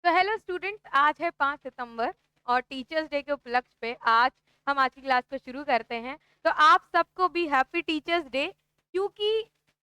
तो hello students, आज है 5 सितंबर और टीचर्स डे के उपलक्ष्य पे हम आज की क्लास को शुरू करते हैं। तो आप सबको भी हैप्पी टीचर्स डे, क्योंकि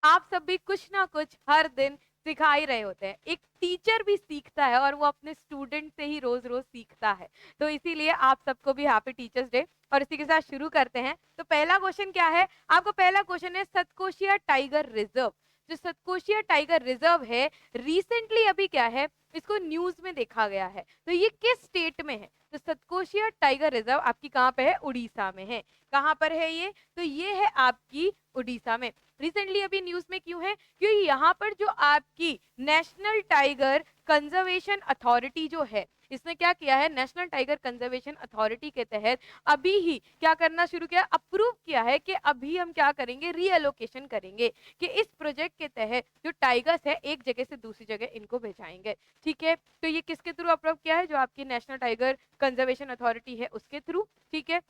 आप सब भी कुछ ना कुछ हर दिन सिखा ही रहे होते हैं। एक टीचर भी सीखता है और वो अपने स्टूडेंट से ही रोज रोज सीखता है। तो इसीलिए आप सबको भी हैप्पी टीचर्स डे। और इसी के साथ शुरू करते हैं। तो पहला क्वेश्चन क्या है आपको? पहला क्वेश्चन है सतकोशिया टाइगर रिजर्व। जो सतकोशिया टाइगर रिजर्व है, रिसेंटली अभी क्या है, इसको न्यूज में देखा गया है। तो ये किस स्टेट में है? तो सतकोशिया टाइगर रिजर्व आपकी कहाँ पे है? उड़ीसा में है। कहाँ पर है ये? तो ये है आपकी उड़ीसा में। रिसेंटली अभी न्यूज में क्यों है? क्योंकि यहाँ पर जो आपकी नेशनल टाइगर कंजर्वेशन अथॉरिटी जो है, इसने क्या किया है, नेशनल टाइगर कंजर्वेशन अथॉरिटी के तहत अभी ही क्या करना शुरू किया, अप्रूव किया है कि अभी हम क्या करेंगे, रीएलोकेशन करेंगे कि इस प्रोजेक्ट के तहत जो टाइगर्स है एक जगह से दूसरी जगह इनको भेजाएंगे। ठीक है, तो ये किसके थ्रू अप्रूव किया है? जो आपकी नेशनल टाइगर कंजर्वेशन अथॉरिटी है उसके थ्रू। ठीक है,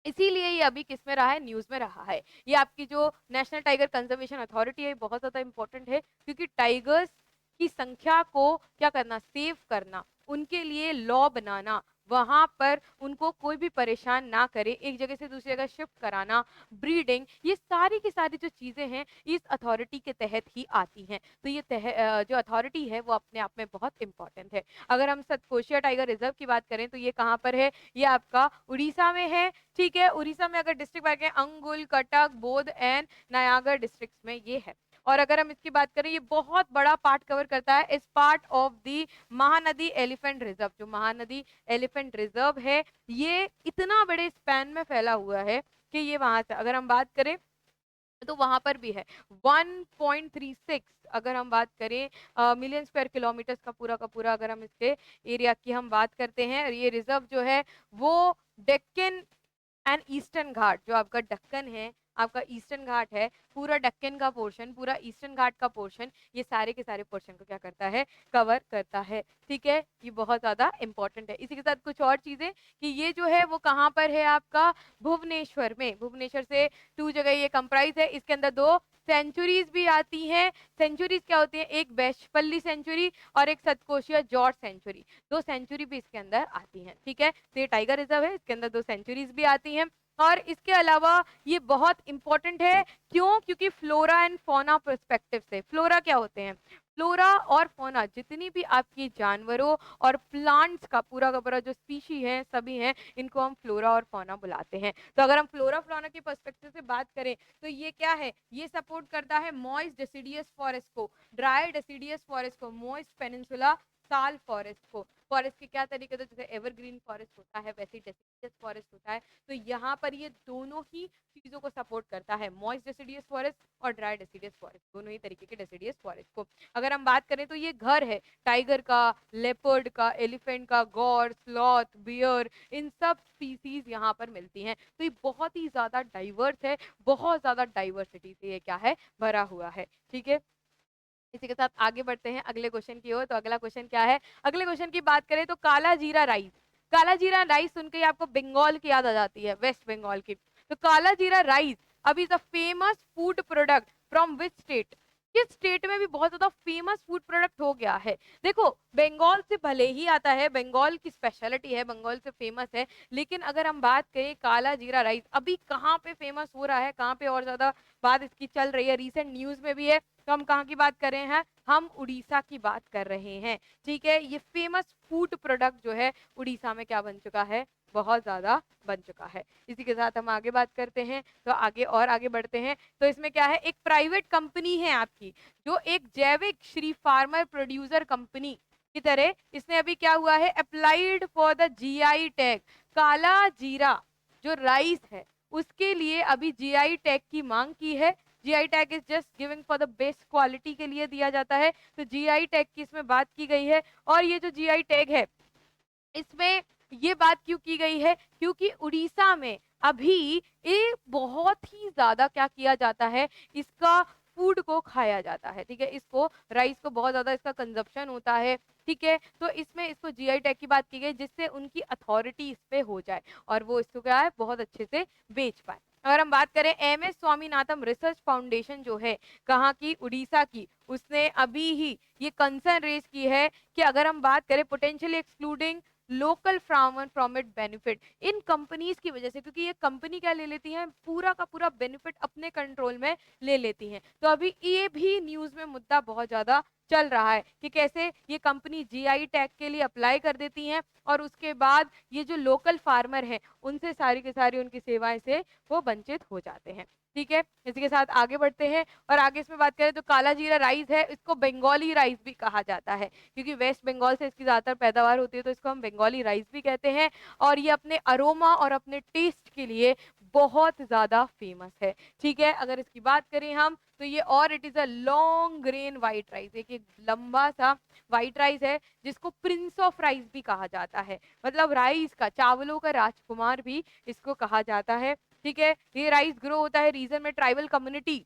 इसीलिए ये अभी किस में रहा है? न्यूज में रहा है। ये आपकी जो नेशनल टाइगर कंजर्वेशन अथॉरिटी है बहुत ज्यादा इंपॉर्टेंट है, क्योंकि टाइगर्स की संख्या को क्या करना, सेव करना, उनके लिए लॉ बनाना, वहां पर उनको कोई भी परेशान ना करे, एक जगह से दूसरी जगह शिफ्ट कराना, ब्रीडिंग, ये सारी की सारी जो चीजें हैं इस अथॉरिटी के तहत ही आती हैं। तो ये जो अथॉरिटी है वो अपने आप में बहुत इंपॉर्टेंट है। अगर हम सतकोशिया टाइगर रिजर्व की बात करें तो ये कहाँ पर है? ये आपका उड़ीसा में है। ठीक है, उड़ीसा में अगर डिस्ट्रिक्ट बात करें, अंगुल, कटक, बोध एंड नयागढ़ डिस्ट्रिक्ट में ये है। और अगर हम इसकी बात करें, ये बहुत बड़ा पार्ट कवर करता है, इस part of the Mahanadi elephant reserve. जो महानदी एलिफेंट रिजर्व है ये इतना बड़े स्पैन में फैला हुआ है कि ये वहां से अगर हम बात करें तो वहां पर भी है 1.36, अगर हम बात करें मिलियन स्क्वायर किलोमीटर्स का पूरा अगर हम इसके एरिया की हम बात करते हैं, ये रिजर्व जो है वो डेक्कन एंड ईस्टर्न घाट, जो आपका दक्कन है, आपका ईस्टर्न घाट है, पूरा दक्कन का पोर्शन, पूरा ईस्टर्न घाट का पोर्शन, ये सारे के सारे पोर्शन को क्या करता है? कवर करता है। ठीक है, ये बहुत ज्यादा इंपॉर्टेंट है। इसी के साथ कुछ और चीजें कि ये जो है वो कहाँ पर है आपका? भुवनेश्वर में। भुवनेश्वर से जगह ये कंप्राइज है। इसके अंदर 2 सेंचुरीज भी आती हैं। सेंचुरीज क्या होती है? एक बेशपल्ली सेंचुरी और एक सतकोशिया जॉर्ज सेंचुरी। 2 सेंचुरी भी इसके अंदर आती हैं। ठीक है, तो ये टाइगर रिजर्व है, इसके अंदर 2 सेंचुरीज भी आती हैं। और इसके अलावा ये बहुत इंपॉर्टेंट है। क्यों? क्योंकि फ्लोरा एंड फौना पर्सपेक्टिव से, फ्लोरा क्या होते हैं? फ्लोरा और फौना, जितनी भी आपकी जानवरों और प्लांट्स का पूरा जो स्पीशी है सभी हैं, इनको हम फ्लोरा और फौना बुलाते हैं। तो अगर हम फ्लोरा फ्लोना के पर्सपेक्टिव से बात करें तो ये क्या है? ये सपोर्ट करता है मॉइस्ट डेसिडियस फॉरेस्ट को, ड्राई डेसिडियस फॉरेस्ट को, मॉइस्ट पेनिनसुला साल फॉरेस्ट को। फॉरेस्ट के क्या तरीके थे? जैसे एवरग्रीन फॉरेस्ट होता है वैसे डेसिडियस फॉरेस्ट होता है। तो यहाँ पर ये दोनों ही चीजों को सपोर्ट करता है, मॉइस्ट डेसिडियस फॉरेस्ट और ड्राई डेसिडियस फॉरेस्ट, दोनों ही तरीके के डेसिडियस फॉरेस्ट को। अगर हम बात करें तो ये घर है टाइगर का, लेपर्ड का, एलिफेंट का, गौर, स्लॉथ, बियर, इन सब स्पीसीज यहाँ पर मिलती हैं। तो ये बहुत ही ज्यादा डाइवर्स है, बहुत ज्यादा डाइवर्सिटी से ये क्या है? भरा हुआ है। ठीक है, इसी के साथ आगे बढ़ते हैं अगले क्वेश्चन की ओर। तो अगला क्वेश्चन क्या है? अगले क्वेश्चन की बात करें तो काला जीरा राइस। काला जीरा राइस सुनकर ही आपको बंगाल की याद आ जाती है, वेस्ट बंगाल की। तो काला जीरा राइस अभी is a famous food product from which state? किस स्टेट में भी बहुत ज्यादा फेमस फूड प्रोडक्ट हो गया है? देखो, बंगाल से भले ही आता है, बंगाल की स्पेशलिटी है, बंगाल से फेमस है, लेकिन अगर हम बात करें काला जीरा राइस अभी कहाँ पे फेमस हो रहा है, कहाँ पे और ज्यादा बात इसकी चल रही है, रिसेंट न्यूज में भी है, तो हम कहाँ की बात कर रहे हैं? हम उड़ीसा की बात कर रहे हैं। ठीक है, ये फेमस फूड प्रोडक्ट जो है उड़ीसा में क्या बन चुका है? बहुत ज्यादा बन चुका है। इसी के साथ हम आगे बात करते हैं। तो आगे और आगे बढ़ते हैं। तो इसमें क्या है? एक प्राइवेट कंपनी है आपकी, जो एक जैविक श्री फार्मर प्रोड्यूसर कंपनी की तरह, इसने अभी क्या हुआ है? Applied for the GI tag. काला जीरा जो राइस है उसके लिए अभी जीआई टैग की मांग की है। GI tag is just giving for the best quality के लिए दिया जाता है। तो जीआई टैग की इसमें बात की गई है। और ये जो जीआई टैग है इसमें ये बात क्यों की गई है? क्योंकि उड़ीसा में अभी ये बहुत ही ज्यादा क्या किया जाता है, इसका फूड को खाया जाता है। ठीक है, इसको राइस को बहुत ज्यादा इसका कंजप्शन होता है। ठीक है, तो इसमें इसको जीआई टैग की बात की गई जिससे उनकी अथॉरिटी इस पे हो जाए और वो इसको क्या है? बहुत अच्छे से बेच पाए। अगर हम बात करें MS स्वामीनाथन रिसर्च फाउंडेशन जो है कहाँ की, उड़ीसा की, उसने अभी ही ये कंसर्न रेज की है कि अगर हम बात करें potentially excluding local farmer from it benefit, in companies की वजह से, क्योंकि ये कंपनी क्या ले लेती है, पूरा का पूरा बेनिफिट अपने कंट्रोल में ले लेती हैं। तो अभी ये भी न्यूज में मुद्दा बहुत ज्यादा चल रहा है कि कैसे ये कंपनी GI टैग के लिए अप्लाई कर देती हैं और उसके बाद ये जो लोकल फार्मर हैं उनसे सारी की सारी उनकी सेवाएं से वो वंचित हो जाते हैं। ठीक है, इसी के साथ आगे बढ़ते हैं और आगे इसमें बात करें तो काला जीरा राइस है, इसको बंगाली राइस भी कहा जाता है क्योंकि वेस्ट बंगाल से इसकी ज्यादातर पैदावार होती है, तो इसको हम बंगाली राइस भी कहते हैं। और ये अपने अरोमा और अपने टेस्ट के लिए बहुत ज्यादा फेमस है। ठीक है, अगर इसकी बात करें हम तो ये, और it is a long grain white rice, एक लंबा सा व्हाइट राइस है जिसको प्रिंस ऑफ राइस भी कहा जाता है, मतलब राइस का, चावलों का राजकुमार भी इसको कहा जाता है। ठीक है, ये राइस ग्रो होता है रीजन में tribal community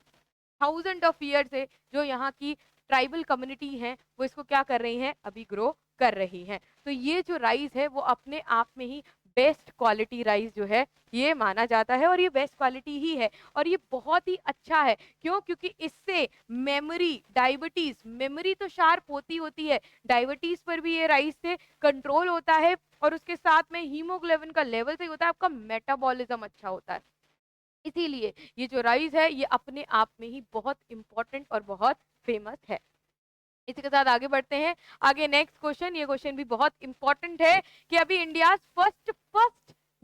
thousand of year से, जो यहाँ की ट्राइबल कम्युनिटी है वो इसको क्या कर रही है, अभी ग्रो कर रही है। तो ये जो राइस है वो अपने आप में ही बेस्ट क्वालिटी राइस जो है ये माना जाता है और ये बेस्ट क्वालिटी ही है और ये बहुत ही अच्छा है। क्यों? क्योंकि इससे मेमोरी, डायबिटीज, मेमोरी तो शार्प होती है, डायबिटीज पर भी ये राइस से कंट्रोल होता है और उसके साथ में हीमोग्लोबिन का लेवल सही होता है, आपका मेटाबॉलिज्म अच्छा होता है। इसीलिए ये जो राइस है ये अपने आप में ही बहुत इंपॉर्टेंट और बहुत फेमस है। इसी के साथ आगे बढ़ते हैं। आगे नेक्स्ट क्वेश्चन, ये क्वेश्चन भी बहुत इंपॉर्टेंट है कि अभी India first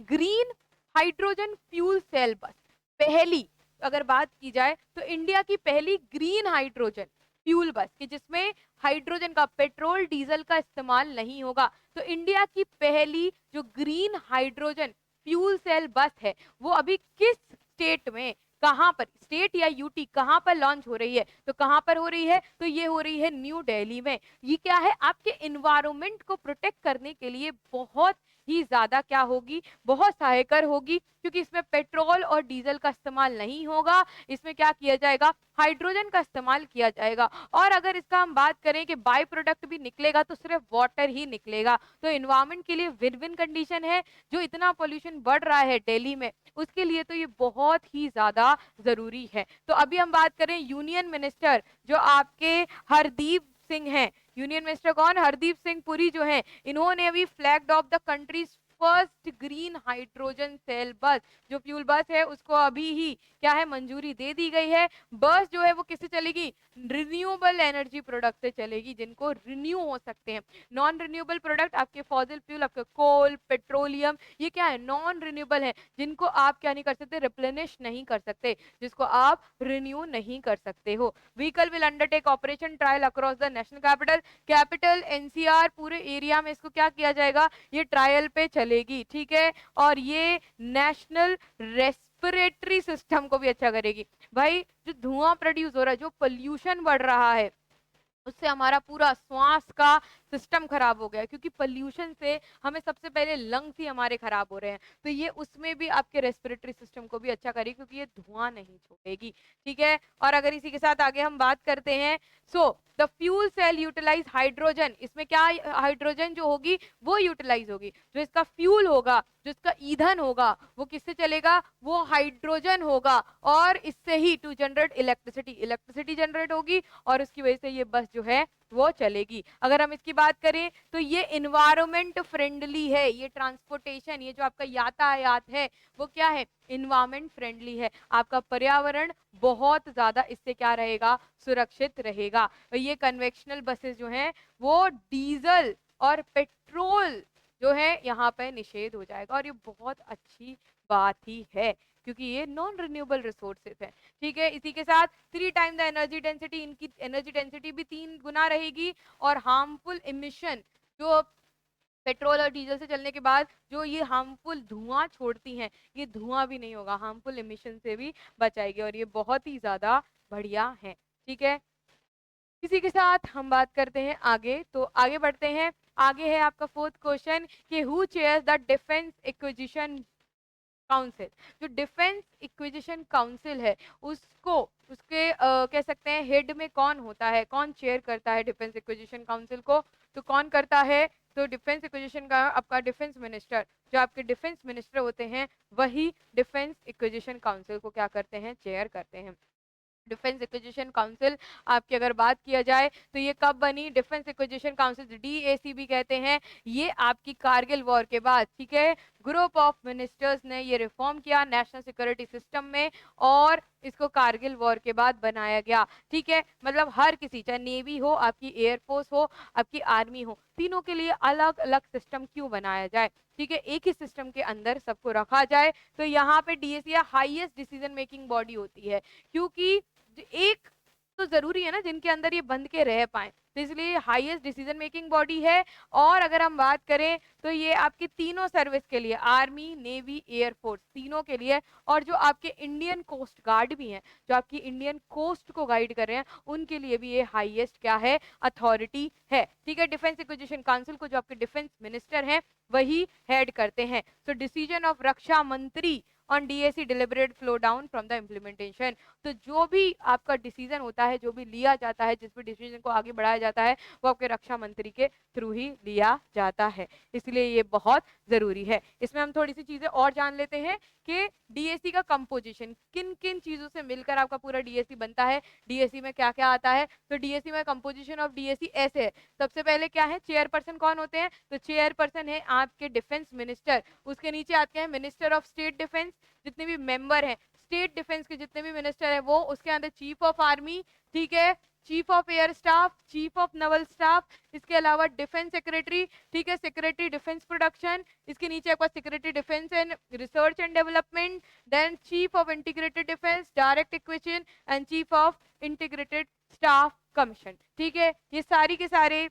green hydrogen fuel cell bus, पहली अगर बात की जाए तो इंडिया की पहली ग्रीन हाइड्रोजन फ्यूल बस कि जिसमें हाइड्रोजन का, पेट्रोल डीजल का इस्तेमाल नहीं होगा, तो इंडिया की पहली जो ग्रीन हाइड्रोजन फ्यूल सेल बस है वो अभी किस स्टेट में, कहां पर, स्टेट या यूटी, कहां पर लॉन्च हो रही है, तो कहां पर हो रही है, तो ये हो रही है न्यू दिल्ली में। ये क्या है, आपके इन्वायरमेंट को प्रोटेक्ट करने के लिए बहुत ही ज्यादा क्या होगी, बहुत सहायकर होगी, क्योंकि इसमें पेट्रोल और डीजल का इस्तेमाल नहीं होगा, इसमें क्या किया जाएगा, हाइड्रोजन का इस्तेमाल किया जाएगा। और अगर इसका हम बात करें कि बाय प्रोडक्ट भी निकलेगा तो सिर्फ वाटर ही निकलेगा, तो इन्वायरमेंट के लिए विन विन कंडीशन है। जो इतना पोल्यूशन बढ़ रहा है दिल्ली में, उसके लिए तो ये बहुत ही ज्यादा जरूरी है। तो अभी हम बात करें यूनियन मिनिस्टर जो आपके हरदीप सिंह हैं, यूनियन मिनिस्टर कौन, हरदीप सिंह पुरी जो हैं, इन्होंने अभी flagged off the country's first green hydrogen cell bus, जो फ्यूल बस है उसको अभी ही क्या है, मंजूरी दे दी गई है। बस जो है वो किससे चलेगी, रिन्यूएबल एनर्जी प्रोडक्ट से चलेगी, जिनको रिन्यू हो सकते हैं। नॉन रिन्यूएबल प्रोडक्ट आपके फॉसिल फ्यूल, आपके कोल, पेट्रोलियम, ये क्या है, नॉन रिन्यूएबल है, जिनको आप क्या नहीं कर सकते, रिप्लेनिश नहीं कर सकते, जिसको आप रिन्यू नहीं कर सकते हो। Vehicle will undertake operation trial across the national capital NCR, पूरे एरिया में इसको क्या किया जाएगा, ये ट्रायल पे चलेगी। ठीक है, और ये नेशनल रेस्पिरेटरी सिस्टम को भी अच्छा करेगी। भाई जो धुआं प्रोड्यूस हो रहा है, जो पोल्यूशन बढ़ रहा है, उससे हमारा पूरा श्वास का सिस्टम खराब हो गया, क्योंकि पोल्यूशन से हमें सबसे पहले लंग्स ही हमारे खराब हो रहे हैं, तो ये उसमें भी आपके रेस्पिरेटरी सिस्टम को भी अच्छा करेगी, क्योंकि ये धुआं नहीं छोड़ेगी। ठीक है, और अगर इसी के साथ आगे हम बात करते हैं, so the fuel cell utilise hydrogen, इसमें क्या, हाइड्रोजन जो होगी वो यूटिलाइज होगी, जो इसका फ्यूल होगा, जो इसका ईंधन होगा, वो किससे चलेगा, वो हाइड्रोजन होगा, और इससे ही to generate electricity, electricity generate होगी और उसकी वजह से ये बस जो है वो चलेगी। अगर हम इसकी बात करें तो ये इन्वायरमेंट फ्रेंडली है, ये ट्रांसपोर्टेशन, ये जो आपका यातायात है वो क्या है, इन्वायरमेंट फ्रेंडली है, आपका पर्यावरण बहुत ज्यादा इससे क्या रहेगा, सुरक्षित रहेगा। ये कन्वेंशनल बसेस जो हैं वो डीजल और पेट्रोल जो है यहाँ पे निषेध हो जाएगा, और ये बहुत अच्छी बात ही है क्योंकि ये नॉन रिन्यूएबल रिसोर्सेज है। ठीक है, इसी के साथ 3 टाइम द एनर्जी डेंसिटी, इनकी एनर्जी डेंसिटी भी 3 गुना रहेगी, और हार्मफुल इमिशन, जो पेट्रोल और डीजल से चलने के बाद जो ये हार्मफुल धुआं छोड़ती हैं, ये धुआं भी नहीं होगा, हार्मफुल इमिशन से भी बचाएगी, और ये बहुत ही ज्यादा बढ़िया है। ठीक है, इसी के साथ हम बात करते हैं आगे, तो आगे बढ़ते हैं। आगे है आपका फोर्थ क्वेश्चन कि who chairs the defence acquisition council. जो डिफेंस इक्विजिशन काउंसिल है उसको, उसके कह सकते हैं हेड में कौन होता है, कौन चेयर करता है डिफेंस इक्विजिशन काउंसिल को, तो कौन करता है, तो डिफेंस एक्विजिशन का आपका डिफेंस मिनिस्टर, जो आपके डिफेंस मिनिस्टर होते हैं वही डिफेंस एक्विजिशन काउंसिल को क्या करते हैं, चेयर करते हैं। डिफेंस एक्विजिशन काउंसिल आपकी अगर बात किया जाए तो ये कब बनी, डिफेंस एक्विजिशन काउंसिल डीएसीबी कहते हैं, ये आपकी कारगिल वॉर के बाद, ठीक है, ग्रुप ऑफ मिनिस्टर्स ने ये रिफॉर्म किया नेशनल सिक्योरिटी सिस्टम में और इसको कारगिल वॉर के बाद बनाया गया, ठीक है। मतलब हर किसी, चाहे नेवी हो, आपकी एयरफोर्स हो, आपकी आर्मी हो, तीनों के लिए अलग अलग सिस्टम क्यों बनाया जाए, ठीक है, एक ही सिस्टम के अंदर सबको रखा जाए। तो यहाँ पे DAC highest decision making body होती है, क्योंकि एक तो जरूरी है ना जिनके अंदर ये बंध के रह पाए, तो इसलिए हाईएस्ट डिसीजन मेकिंग बॉडी है। और अगर हम बात करें तो ये आपकी तीनों सर्विस के लिए, आर्मी, नेवी, एयरफोर्स, तीनों के लिए, और जो आपके इंडियन कोस्ट गार्ड भी हैं, जो आपकी इंडियन कोस्ट को गाइड कर रहे हैं, उनके लिए भी ये हाईएस्ट क्या है, अथॉरिटी है, ठीक है। डिफेंस एक्विजिशन काउंसिल को जो आपके डिफेंस मिनिस्टर हैं वही हेड करते हैं। सो डिसीजन ऑफ रक्षा मंत्री on DAC deliberate flow down from the implementation, तो जो भी आपका डिसीजन होता है, जो भी लिया जाता है, जिस भी डिसीजन को आगे बढ़ाया जाता है, वो आपके रक्षा मंत्री के थ्रू ही लिया जाता है, इसलिए ये बहुत जरूरी है। इसमें हम थोड़ी सी चीजें और जान लेते हैं कि डीएसी का कंपोजिशन किन किन चीजों से मिलकर आपका पूरा डीएसी बनता है, डीएसी में क्या क्या आता है। तो डीएसी में कंपोजिशन ऑफ डीएसी ऐसे है, सबसे पहले क्या है, चेयरपर्सन कौन होते हैं, तो चेयरपर्सन है आपके डिफेंस मिनिस्टर, उसके नीचे आते हैं मिनिस्टर ऑफ स्टेट डिफेंस, जितने भी मेंबर हैं स्टेट डिफेंस के, जितने भी मिनिस्टर है वो, उसके अंदर चीफ ऑफ आर्मी, ठीक है, chief of air staff, chief of Naval staff, इसके अलावा डिफेंस सेक्रेटरी, ठीक है, सेक्रेटरी डिफेंस प्रोडक्शन, इसके नीचे आपका secretary defence and research and development, then chief of integrated defence direct equation and chief of integrated staff commission, ठीक है। ये सारी के सारे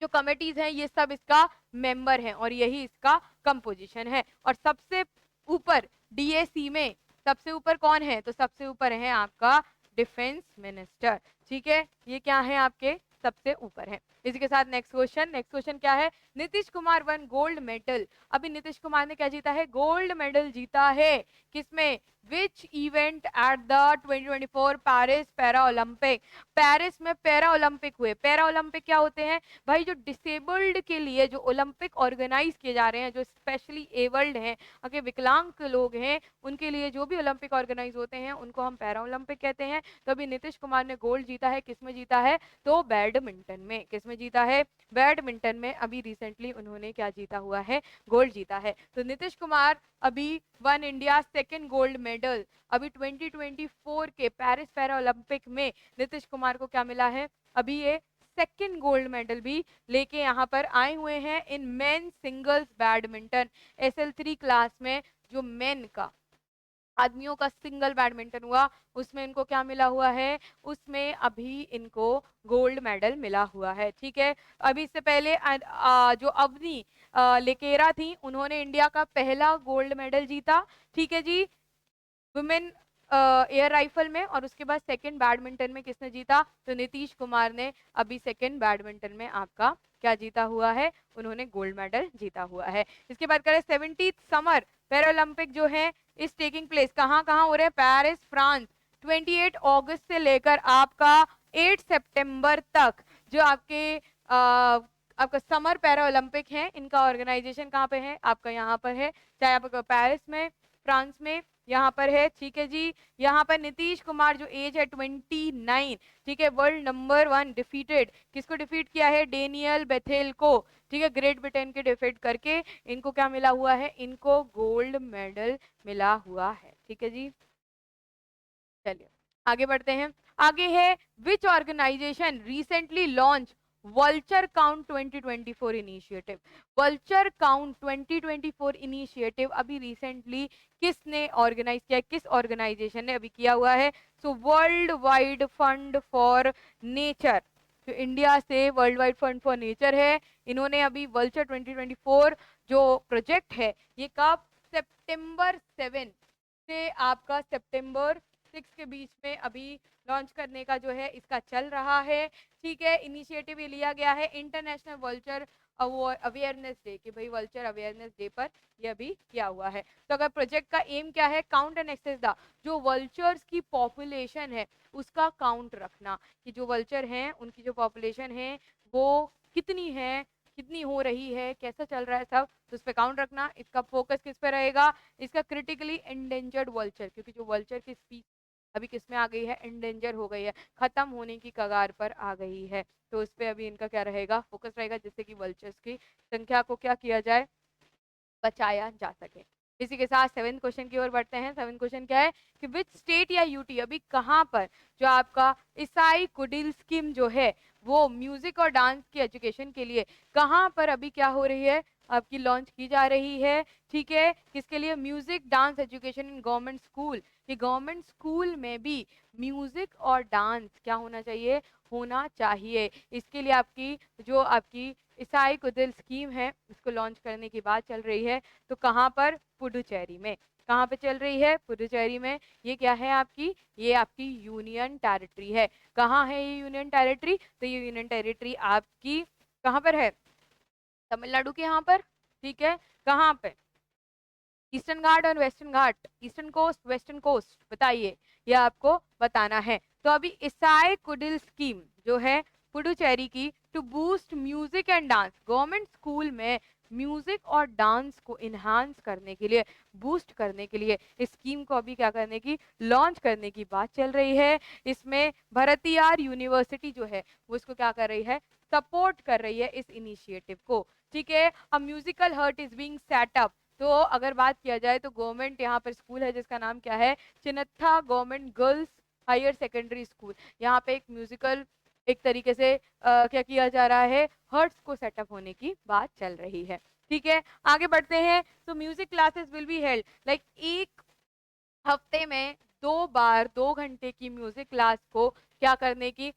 जो कमेटीज हैं ये सब इसका मेंबर हैं और यही इसका कंपोजिशन है। और सबसे ऊपर डीएसी में सबसे ऊपर कौन है, तो सबसे ऊपर है आपका डिफेंस मिनिस्टर, ठीक है, ये क्या है आपके सबसे ऊपर है। इसी के साथ नेक्स्ट क्वेश्चन क्या है, Nitish Kumar one gold medal, अभी नीतीश कुमार ने क्या जीता है, गोल्ड मेडल जीता है, किसमें, which event at the 2024 Paris para Olympic, Paris में पैरा ओलंपिक हुए। पैरा ओलंपिक क्या होते हैं भाई, जो डिसेबल्ड के लिए जो ओलंपिक ऑर्गेनाइज किए जा रहे हैं, जो स्पेशली एबल्ड हैं, अगर विकलांग लोग हैं, उनके लिए जो भी ओलंपिक ऑर्गेनाइज होते हैं उनको हम पैरा ओलंपिक कहते हैं। तो अभी नीतीश कुमार ने गोल्ड जीता है, किसमें जीता है, तो बैडमिंटन में, किसमें जीता है, बैडमिंटन में अभी रिसेंटली उन्होंने क्या जीता हुआ है, गोल्ड जीता है। तो नीतीश कुमार अभी one India second gold medal, अभी 2024 के पेरिस पैरा ओलंपिक में नीतीश कुमार को क्या मिला है, अभी ये सेकेंड गोल्ड मेडल भी लेके यहाँ पर आए हुए हैं in men singles badminton, SL3 class में जो मेन का आदमियों का सिंगल बैडमिंटन हुआ उसमें इनको क्या मिला हुआ है, उसमें अभी इनको गोल्ड मेडल मिला हुआ है, ठीक है। अभी इससे पहले जो अवनी लेकेरा थी, उन्होंने इंडिया का पहला गोल्ड मेडल जीता, ठीक है जी, वुमेन एयर राइफल में। और उसके बाद सेकंड बैडमिंटन में किसने जीता, तो नीतीश कुमार ने अभी सेकंड बैडमिंटन में आपका क्या जीता हुआ है, उन्होंने गोल्ड मेडल जीता हुआ है। इसके बाद करें 70th समर पैरालंपिक जो है इस टेकिंग प्लेस कहाँ कहाँ हो रहे हैं, पेरिस फ्रांस, 28 अगस्त से लेकर आपका 8 सितंबर तक जो आपका समर पैरा ओलंपिक है, इनका ऑर्गेनाइजेशन कहाँ पे है, आपका यहाँ पर है, चाहे आपका पेरिस में, फ्रांस में, यहाँ पर है, ठीक है जी। यहाँ पर नीतीश कुमार जो एज है 29, ठीक है, वर्ल्ड नंबर 1 डिफीटेड, किसको डिफीट किया है, डेनियल बेथेल को, ठीक है, ग्रेट ब्रिटेन के डिफीट करके इनको क्या मिला हुआ है, इनको गोल्ड मेडल मिला हुआ है, ठीक है जी। चलिए आगे बढ़ते हैं, आगे है which organization recently launch vulture count 2024 initiative, vulture count 2024 initiative अभी रिसेंटली किसने ऑर्गेनाइज किया, किस ऑर्गेनाइजेशन ने अभी किया हुआ है, so world wide fund for nature, जो इंडिया से world wide fund for nature है, इन्होंने अभी वल्चर 2024 जो प्रोजेक्ट है ये कब, सितंबर 7 से आपका सितंबर 6 के बीच में अभी लॉन्च करने का जो है इसका चल रहा है, ठीक है। इनिशिएटिव ये लिया गया है इंटरनेशनल वल्चर अवेयरनेस डे, कि भाई वल्चर अवेयरनेस डे पर ये अभी किया हुआ है। तो अगर प्रोजेक्ट का एम क्या है, काउंट एंड एक्सेस द, जो वल्चर्स की पॉपुलेशन है उसका काउंट रखना, कि जो वल्चर हैं उनकी जो पॉपुलेशन है वो कितनी है, कितनी हो रही है, कैसा चल रहा है सब, तो उस पर काउंट रखना। इसका फोकस किस पे रहेगा, इसका क्रिटिकली एंडेंजर्ड वल्चर, क्योंकि जो वल्चर की स्पीच अभी किस में आ गई है, एंडेंजर हो गई है, खत्म होने की कगार पर आ गई है, तो उस पर अभी इनका क्या रहेगा, फोकस रहेगा, जिससे कि वल्चर्स की संख्या को क्या किया जाए, बचाया जा सके। इसी के साथ 7th क्वेश्चन की ओर बढ़ते हैं। 7th क्वेश्चन क्या है कि विच स्टेट या यूटी, अभी कहाँ पर जो आपका ईसाई कुडिल स्कीम जो है वो म्यूजिक और डांस की एजुकेशन के लिए कहाँ पर अभी क्या हो रही है, आपकी लॉन्च की जा रही है। ठीक है, किसके लिए, music dance education in government school, कि गवर्नमेंट स्कूल में भी म्यूजिक और डांस क्या होना चाहिए, होना चाहिए। इसके लिए आपकी जो आपकी ईसाई कुदिल स्कीम है उसको लॉन्च करने की बात चल रही है। तो कहाँ पर, पुडुचेरी में। कहाँ पे चल रही है, पुडुचेरी में। ये क्या है आपकी, ये आपकी यूनियन टेरिटरी है। कहाँ है ये यूनियन टेरिटरी, तो ये यूनियन टेरिटरी आपकी कहाँ पर है, तमिलनाडु के यहाँ पर। ठीक है, कहाँ पे, ईस्टर्न घाट और वेस्टर्न घाट, ईस्टर्न कोस्ट वेस्टर्न कोस्ट, बताइए, ये आपको बताना है। तो अभी ईसाई कुडिल स्कीम जो है पुडुचेरी की, to boost music and dance, government school में म्यूजिक और डांस को इन्हांस करने के लिए, बूस्ट करने के लिए इस स्कीम को अभी क्या करने की, लॉन्च करने की बात चल रही है। इसमें भारतीयार यूनिवर्सिटी जो है वो इसको क्या कर रही है, सपोर्ट कर रही है इस इनिशिएटिव को। ठीक है, a musical heart is being set up, तो अगर बात किया जाए तो गवर्नमेंट यहाँ पर स्कूल है जिसका नाम क्या है, Chinattha government girls higher secondary school. यहाँ पे एक म्यूजिकल एक तरीके से क्या किया जा रहा है, हर्ट्स को सेटअप होने की बात चल रही है। ठीक है, आगे बढ़ते हैं। तो music classes will be held, like एक हफ्ते में 2 बार 2 घंटे की म्यूजिक क्लास को क्या करने की,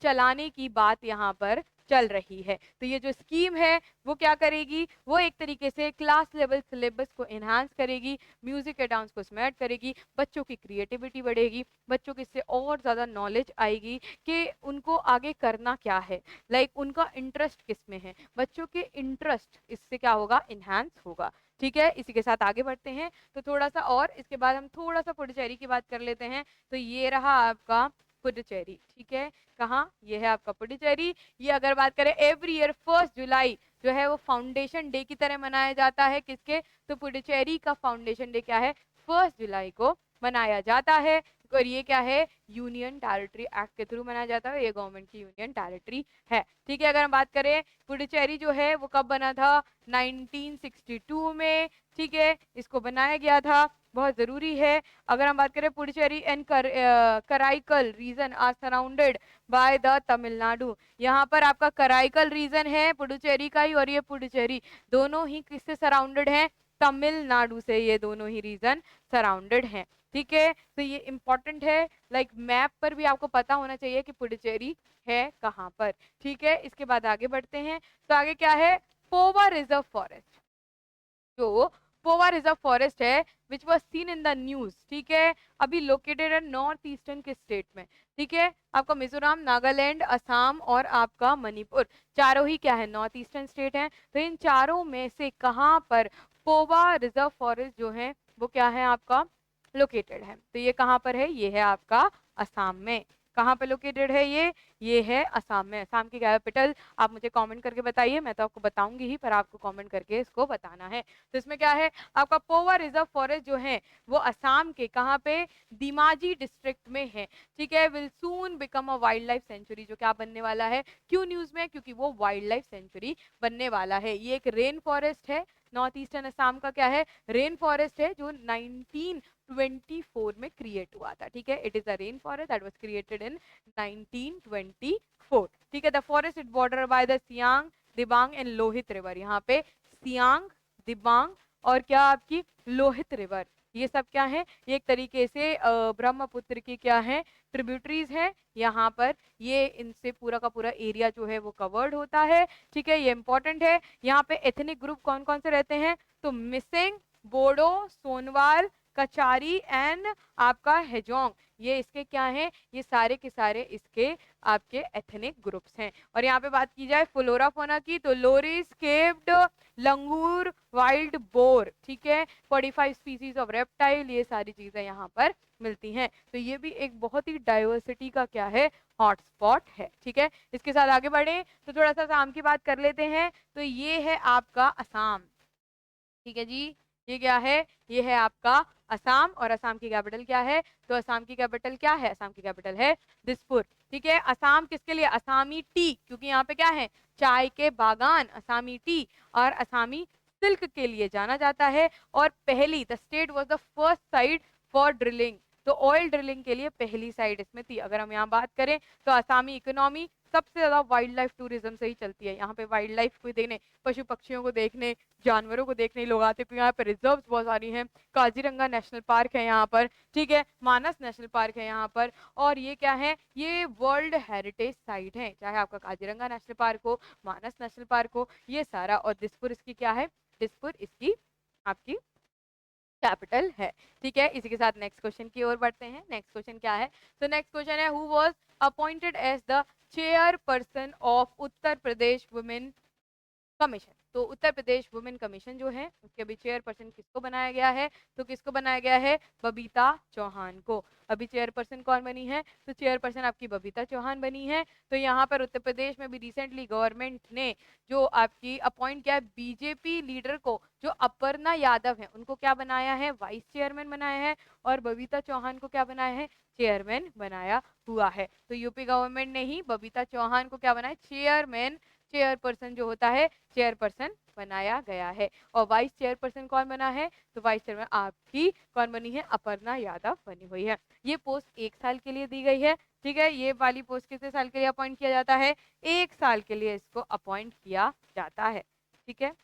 चलाने की बात यहाँ पर चल रही है। तो ये जो स्कीम है वो क्या करेगी, वो एक तरीके से क्लास लेवल सिलेबस को एनहांस करेगी, म्यूजिक या डांस को स्मार्ट करेगी, बच्चों की क्रिएटिविटी बढ़ेगी, बच्चों की इससे और ज़्यादा नॉलेज आएगी कि उनको आगे करना क्या है, लाइक उनका इंटरेस्ट किस में है, बच्चों के इंटरेस्ट इससे क्या होगा, इन्हांस होगा। ठीक है, इसी के साथ आगे बढ़ते हैं। तो थोड़ा सा और इसके बाद हम थोड़ा सा पुडुचेरी की बात कर लेते हैं। तो ये रहा आपका पुडुचेरी। ठीक है, कहाँ, ये है आपका पुडुचेरी। ये अगर बात करें एवरी ईयर 1 जुलाई जो है वो फाउंडेशन डे की तरह मनाया जाता है, किसके, तो पुडुचेरी का फाउंडेशन डे क्या है, 1 जुलाई को मनाया जाता है। और ये क्या है, यूनियन टेरिटरी एक्ट के थ्रू मनाया जाता है, ये गवर्नमेंट की यूनियन टेरिटरी है। ठीक है, अगर हम बात करें पुडुचेरी जो है वो कब बना था, 1962 में। ठीक है, इसको बनाया गया था, बहुत जरूरी है। अगर हम बात करें Puducherry and Karaikal region are surrounded by the Tamil Nadu, यहाँ पर आपका कराईकल रीजन है पुडुचेरी का ही, और ये पुडुचेरी दोनों ही किससे सराउंडेड हैं, तमिलनाडु से, ये दोनों ही रीजन सराउंडेड हैं। ठीक है, तो ये इंपॉर्टेंट है, लाइक मैप पर भी आपको पता होना चाहिए कि पुडुचेरी है कहाँ पर। ठीक है, इसके बाद आगे बढ़ते हैं। तो आगे क्या है, पोवा रिजर्व फॉरेस्ट, जो पोवा रिजर्व फॉरेस्ट है which was seen in the news. ठीक है, अभी लोकेटेड है नॉर्थ ईस्टर्न के स्टेट में। ठीक है, आपका मिजोरम, नागालैंड, असम और आपका मणिपुर, चारों ही क्या है, नॉर्थ ईस्टर्न स्टेट है। तो इन चारों में से कहाँ पर पोवा रिजर्व फॉरेस्ट जो है वो क्या है आपका, लोकेटेड है। तो ये कहाँ पर है, ये है आपका असम में। कहाँ पे लोकेटेड है ये है असम में। असम की कैपिटल आप मुझे कमेंट करके बताइए, मैं तो आपको बताऊंगी ही, पर आपको कमेंट करके इसको बताना है। तो इसमें क्या है, आपका पोवा रिजर्व फॉरेस्ट जो है वो असम के कहाँ पे, दिमाजी डिस्ट्रिक्ट में है। ठीक है, will soon become a wild life sanctuary, जो क्या बनने वाला है, क्यों न्यूज में, क्योंकि वो वाइल्ड लाइफ सेंचुरी बनने वाला है। ये एक रेन फॉरेस्ट है, नॉर्थ ईस्टर्न असम का क्या है, रेन फॉरेस्ट है, जो 1924 में क्रिएट हुआ था। ठीक है, it is a rain forest that was created in 1924। ठीक है, the forest is border by the Siang, Dibang and Lohit river. यहाँ पे सियांग, दिबांग और क्या आपकी लोहित रिवर, ये सब क्या है, ये एक तरीके से ब्रह्मपुत्र की क्या है, ट्रिब्यूटरीज है यहाँ पर। ये इनसे पूरा का पूरा एरिया जो है वो कवर्ड होता है। ठीक है, ये इंपॉर्टेंट है। यहाँ पे एथनिक ग्रुप कौन कौन से रहते हैं, तो मिसिंग, बोडो, सोनवाल, कचारी एंड आपका हेजोंग, ये इसके क्या हैं, ये सारे के सारे इसके आपके एथनिक ग्रुप्स हैं। और यहाँ पे बात की जाए फ्लोरा फोना की, तो लोरिस, केव्ड, लंगूर, वाइल्ड बोर, ठीक है, 45 स्पीसीज ऑफ रेप्टाइल, ये सारी चीजें यहाँ पर मिलती हैं। तो ये भी एक बहुत ही डाइवर्सिटी का क्या है, हॉटस्पॉट है, ठीक है। इसके साथ आगे बढ़े तो थोड़ा सा असम की बात कर लेते हैं। तो ये है आपका असम, ठीक है जी, ये क्या है, ये है आपका असम, और असम की कैपिटल क्या है, तो असम की कैपिटल क्या है, असम की कैपिटल है दिसपुर, ठीक है। असम किसके लिए, असामी टी, क्योंकि यहाँ पे क्या है, चाय के बागान, असामी टी, और असामी सिल्क के लिए जाना जाता है। और पहली, the state was the first sight for drilling, तो ऑयल ड्रिलिंग के लिए पहली साइट इसमें थी। अगर हम यहाँ बात करें तो असामी इकोनॉमी सबसे ज्यादा वाइल्ड लाइफ टूरिज्म से ही चलती है। यहाँ पे वाइल्ड लाइफ को देखने, पशु पक्षियों को देखने, जानवरों को देखने लोग आते हैं। यहाँ पे रिजर्व्स बहुत सारी हैं, काजीरंगा नेशनल पार्क है यहाँ पर, ठीक है, मानस नेशनल पार्क है यहाँ पर, और ये क्या है, ये वर्ल्ड हेरिटेज साइट है, चाहे आपका काजीरंगा नेशनल पार्क हो, मानस नेशनल पार्क हो, ये सारा। और दिसपुर इसकी क्या है, दिसपुर इसकी आपकी कैपिटल है, ठीक है। इसी के साथ नेक्स्ट क्वेश्चन की ओर बढ़ते हैं। नेक्स्ट क्वेश्चन क्या है, तो नेक्स्ट क्वेश्चन है, who was appointed as the chairperson of Uttar Pradesh women commission. तो उत्तर प्रदेश वुमेन कमीशन जो है उसके अभी चेयरपर्सन किसको बनाया गया है, तो किसको बनाया गया है, बबीता चौहान को। अभी चेयरपर्सन कौन बनी है, तो चेयरपर्सन आपकी बबीता चौहान बनी है। तो यहाँ पर उत्तर प्रदेश में भी रिसेंटली गवर्नमेंट ने जो आपकी अपॉइंट किया है बीजेपी लीडर को, जो अपर्णा यादव है, उनको क्या बनाया है, वाइस चेयरमैन बनाया है, और बबीता चौहान को क्या बनाया है, चेयरमैन बनाया हुआ है। तो यूपी गवर्नमेंट ने ही बबीता चौहान को क्या बनाया, चेयरमैन, चेयरपर्सन जो होता है चेयरपर्सन बनाया गया है। और वाइस चेयरपर्सन कौन बना है, तो वाइस चेयरमैन आपकी कौन बनी है, अपर्णा यादव बनी हुई है। ये पोस्ट 1 साल के लिए दी गई है, ठीक है। ये वाली पोस्ट कितने साल के लिए अपॉइंट किया जाता है, 1 साल के लिए इसको अपॉइंट किया जाता है, ठीक है।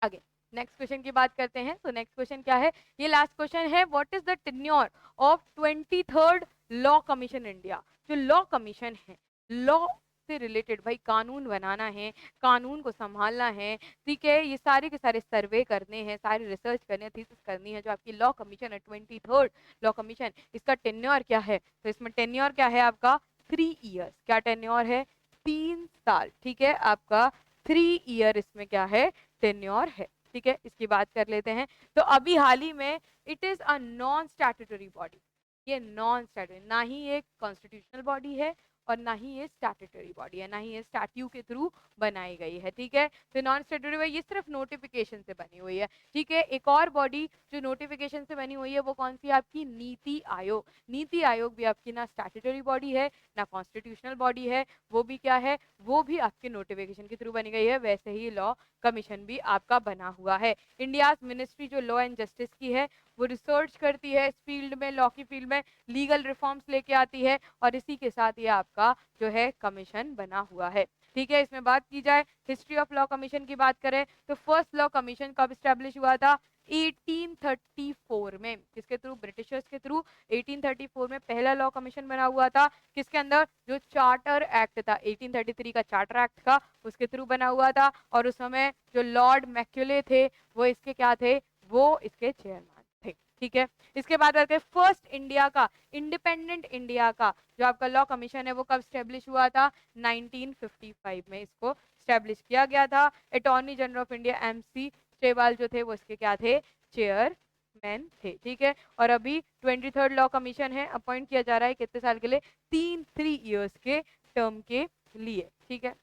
आगे नेक्स्ट क्वेश्चन की बात करते हैं। तो नेक्स्ट क्वेश्चन क्या है, ये लास्ट क्वेश्चन है, what is the tenure of 23rd law commission India. जो लॉ कमीशन है, लॉ से रिलेटेड, भाई कानून बनाना है, कानून को संभालना है, ठीक है, ये सारे के सारे सर्वे करने हैं, सारी रिसर्च करने, थीसिस करनी है। जो आपकी लॉ कमीशन है 23rd लॉ कमीशन, इसका टेन्योर क्या है, तो इसमें टेन्योर क्या है आपका 3 ईयर्स। क्या टेन्योर है, 3 साल, ठीक है, आपका 3 ईयर इसमें क्या है, टेन्योर है, ठीक है। इसकी बात कर लेते हैं। तो अभी हाल ही में it is a non statutory body, ये नॉन स्टैट्यूटरी, ना ही एक कॉन्स्टिट्यूशनल बॉडी है और ना ही ये स्टैट्यूटरी बॉडी है, ना ही ये स्टैट्यू के थ्रू बनाई गई है, ठीक है। तो नॉन स्टैट्यूटरी ये सिर्फ नोटिफिकेशन से बनी हुई है, ठीक है। एक और बॉडी जो नोटिफिकेशन से बनी हुई है वो कौन सी है, आपकी नीति आयोग। नीति आयोग भी आपकी ना स्टैट्यूटरी बॉडी है ना कॉन्स्टिट्यूशनल बॉडी है, वो भी क्या है, वो भी आपके नोटिफिकेशन के थ्रू बनी गई है। वैसे ही लॉ कमीशन भी आपका बना हुआ है। इंडिया मिनिस्ट्री जो लॉ एंड जस्टिस की है, वो रिसर्च करती है इस फील्ड में, लॉ की फील्ड में लीगल रिफॉर्म्स लेके आती है, और इसी के साथ ये आपका जो है कमीशन बना हुआ है, ठीक है। इसमें बात की जाए हिस्ट्री ऑफ लॉ कमीशन की बात करें तो फर्स्ट लॉ कमीशन कब स्टैब्लिश हुआ था, 1834 में, किसके थ्रू, ब्रिटिशर्स के थ्रू। 1834 में पहला लॉ कमीशन बना हुआ था, किसके अंदर, जो चार्टर एक्ट था, 1833 का चार्टर एक्ट था, उसके थ्रू बना हुआ था। और उस समय जो लॉर्ड मैक्यूले थे वो इसके क्या थे, वो इसके चेयरमैन थे, ठीक है। इसके बाद आते हैं फर्स्ट इंडिया का, इंडिपेंडेंट इंडिया का जो आपका लॉ कमीशन है वो कब स्टैब्लिश हुआ था, 1955 में इसको स्टैब्लिश किया गया था। Attorney general of India MC सेवाल जो थे वो इसके क्या थे, चेयरमैन थे, ठीक है। और अभी 23rd लॉ कमीशन है, अपॉइंट किया जा रहा है कितने साल के लिए, 3 ईयर्स के टर्म के लिए, ठीक है।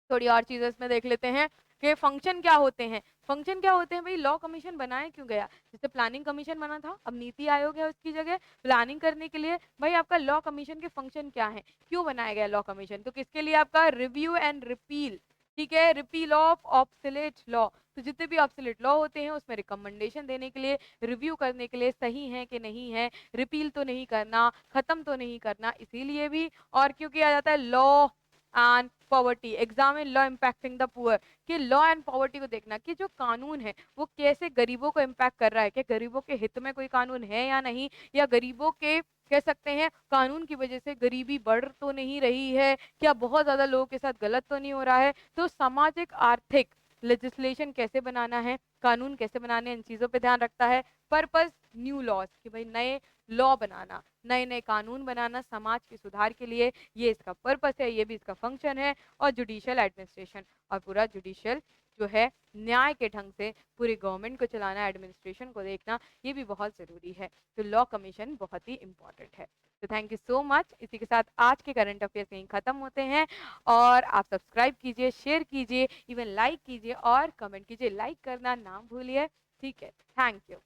थोड़ी और चीजें इसमें देख लेते हैं कि फंक्शन क्या होते हैं। फंक्शन क्या होते हैं भाई, लॉ कमीशन बनाया क्यों गया, जैसे प्लानिंग कमीशन बना था, अब नीति आयोग है उसकी जगह प्लानिंग करने के लिए। भाई आपका लॉ कमीशन के फंक्शन क्या है, क्यों बनाया गया लॉ कमीशन, तो किसके लिए, आपका रिव्यू एंड रिपील, ठीक है, रिपील ऑफ ऑब्सोलेट लॉ। तो जितने भी ऑब्सोलेट लॉ होते हैं उसमें रिकमेंडेशन देने के लिए, रिव्यू करने के लिए, सही है कि नहीं है, रिपील तो नहीं करना, खत्म तो नहीं करना, इसीलिए भी। और क्यों किया जाता है, law and poverty, examine law impacting the poor, कि लॉ एंड पॉवर्टी को देखना कि जो कानून है वो कैसे गरीबों को इम्पैक्ट कर रहा है, कि गरीबों के हित में कोई कानून है या नहीं, या गरीबों के कह सकते हैं कानून की वजह से गरीबी बढ़ तो नहीं रही है, क्या बहुत ज्यादा लोगों के साथ गलत तो नहीं हो रहा है। तो सामाजिक आर्थिक लेजिस्लेशन कैसे बनाना है, कानून कैसे बनाने हैं, इन चीजों पे ध्यान रखता है। पर्पस न्यू लॉज, कि भाई नए लॉ बनाना, नए नए कानून बनाना समाज के सुधार के लिए, ये इसका पर्पस है, ये भी इसका फंक्शन है। और जुडिशियल एडमिनिस्ट्रेशन, और पूरा जुडिशियल जो है न्याय के ढंग से पूरी गवर्नमेंट को चलाना, एडमिनिस्ट्रेशन को देखना, ये भी बहुत ज़रूरी है। तो लॉ कमीशन बहुत ही इम्पॉर्टेंट है। तो थैंक यू सो मच। इसी के साथ आज के करंट अफेयर्स यहीं ख़त्म होते हैं और आप सब्सक्राइब कीजिए, शेयर कीजिए, इवन लाइक कीजिए और कमेंट कीजिए। लाइक करना ना भूलिए, ठीक है। Thank you.